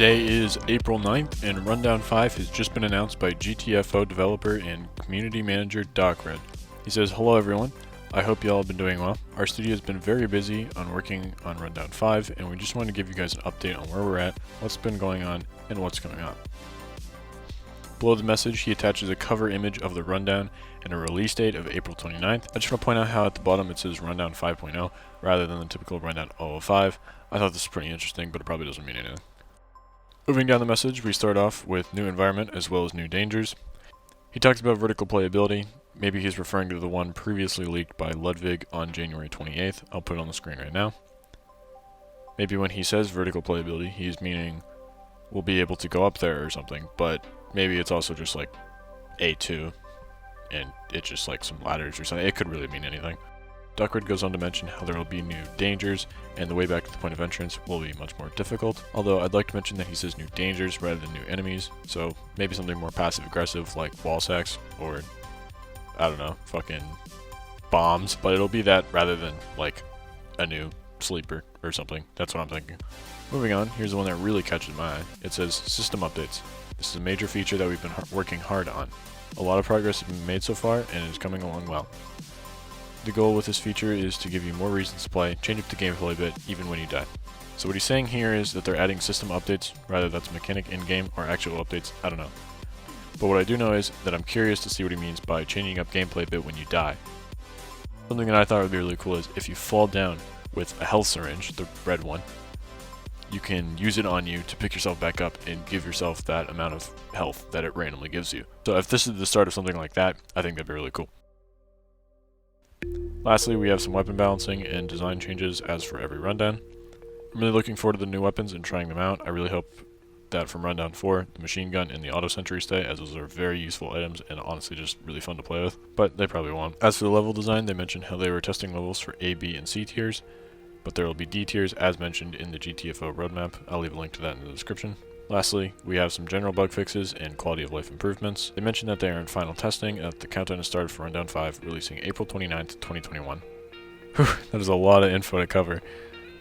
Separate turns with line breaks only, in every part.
Today is April 9th, and Rundown 5 has just been announced by GTFO developer and community manager Docred. He says, "Hello everyone, I hope y'all have been doing well. Our studio has been very busy on working on Rundown 5, and we just wanted to give you guys an update on where we're at, what's been going on, and what's coming up." Below the message, he attaches a cover image of the Rundown and a release date of April 29th. I just want to point out how at the bottom it says Rundown 5.0 rather than the typical Rundown 005. I thought this was pretty interesting, but it probably doesn't mean anything. Moving down the message, we start off with new environment as well as new dangers. He talks about vertical playability. Maybe he's referring to the one previously leaked by Ludwig on January 28th. I'll put it on the screen right now. Maybe when he says vertical playability, he's meaning we'll be able to go up there or something, but maybe it's also just like A2 and it's just like some ladders or something. It could really mean anything. Docred goes on to mention how there will be new dangers, and the way back to the point of entrance will be much more difficult. Although I'd like to mention that he says new dangers rather than new enemies, so maybe something more passive-aggressive like wall sacks, or I don't know, fucking bombs. But it'll be that rather than like a new sleeper or something. That's what I'm thinking. Moving on, here's the one that really catches my eye. It says system updates. This is a major feature that we've been working hard on. A lot of progress has been made so far, and it is coming along well. The goal with this feature is to give you more reasons to play, change up the gameplay a bit, even when you die. So what he's saying here is that they're adding system updates, rather that's mechanic in-game or actual updates, I don't know. But what I do know is that I'm curious to see what he means by changing up gameplay a bit when you die. Something that I thought would be really cool is if you fall down with a health syringe, the red one, you can use it on you to pick yourself back up and give yourself that amount of health that it randomly gives you. So if this is the start of something like that, I think that'd be really cool. Lastly, we have some weapon balancing and design changes as for every Rundown. I'm really looking forward to the new weapons and trying them out. I really hope that from Rundown 4, the machine gun and the auto sentry stay, as those are very useful items and honestly just really fun to play with, but they probably won't. As for the level design, they mentioned how they were testing levels for A, B, and C tiers, but there will be D tiers as mentioned in the GTFO roadmap. I'll leave a link to that in the description. Lastly, we have some general bug fixes and quality of life improvements. They mentioned that they are in final testing and that the countdown has started for Rundown 5, releasing April 29th, 2021. Whew, that is a lot of info to cover,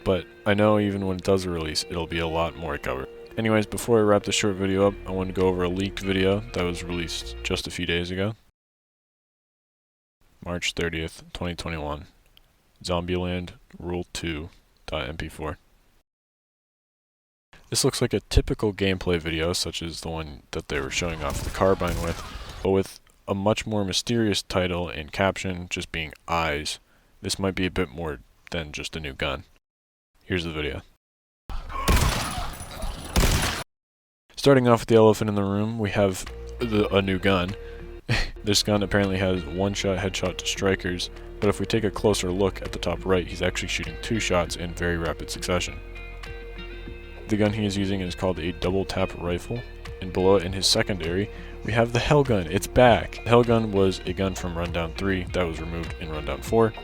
but I know even when it does release, it'll be a lot more to cover. Anyways, before I wrap this short video up, I want to go over a leaked video that was released just a few days ago. March 30th, 2021. Zombieland Rule 2.mp4. This looks like a typical gameplay video, such as the one that they were showing off the carbine with, but with a much more mysterious title and caption just being eyes. This might be a bit more than just a new gun. Here's the video. Starting off with the elephant in the room, we have a new gun. This gun apparently has one-shot headshot to strikers, but if we take a closer look at the top right, he's actually shooting 2 shots in very rapid succession. The gun he is using is called a double tap rifle, and below it in his secondary, we have the Hellgun. It's back! The Hellgun was a gun from Rundown 3 that was removed in Rundown 4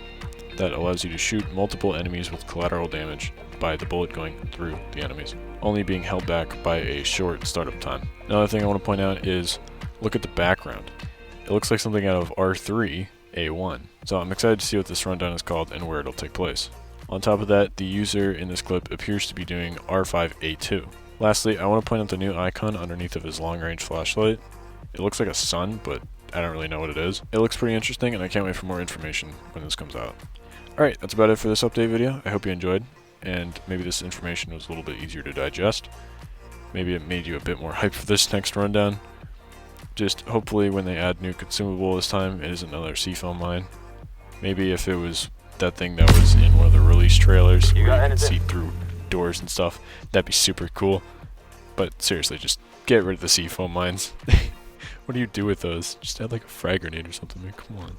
that allows you to shoot multiple enemies with collateral damage by the bullet going through the enemies, only being held back by a short startup time. Another thing I want to point out is, look at the background. It looks like something out of R3 A1. So I'm excited to see what this Rundown is called and where it'll take place. On top of that, the user in this clip appears to be doing R5A2. Lastly, I want to point out the new icon underneath of his long-range flashlight. It looks like a sun, but I don't really know what it is. It looks pretty interesting, and I can't wait for more information when this comes out. Alright, that's about it for this update video. I hope you enjoyed, and maybe this information was a little bit easier to digest. Maybe it made you a bit more hyped for this next Rundown. Just hopefully when they add new consumable this time, it isn't another seafoam mine. Maybe if it was that thing that was in one of the release trailers where you can see through doors and stuff, that'd be super cool. But seriously, just get rid of the seafoam mines. What do you do with those? Just add like a frag grenade or something, man, come on.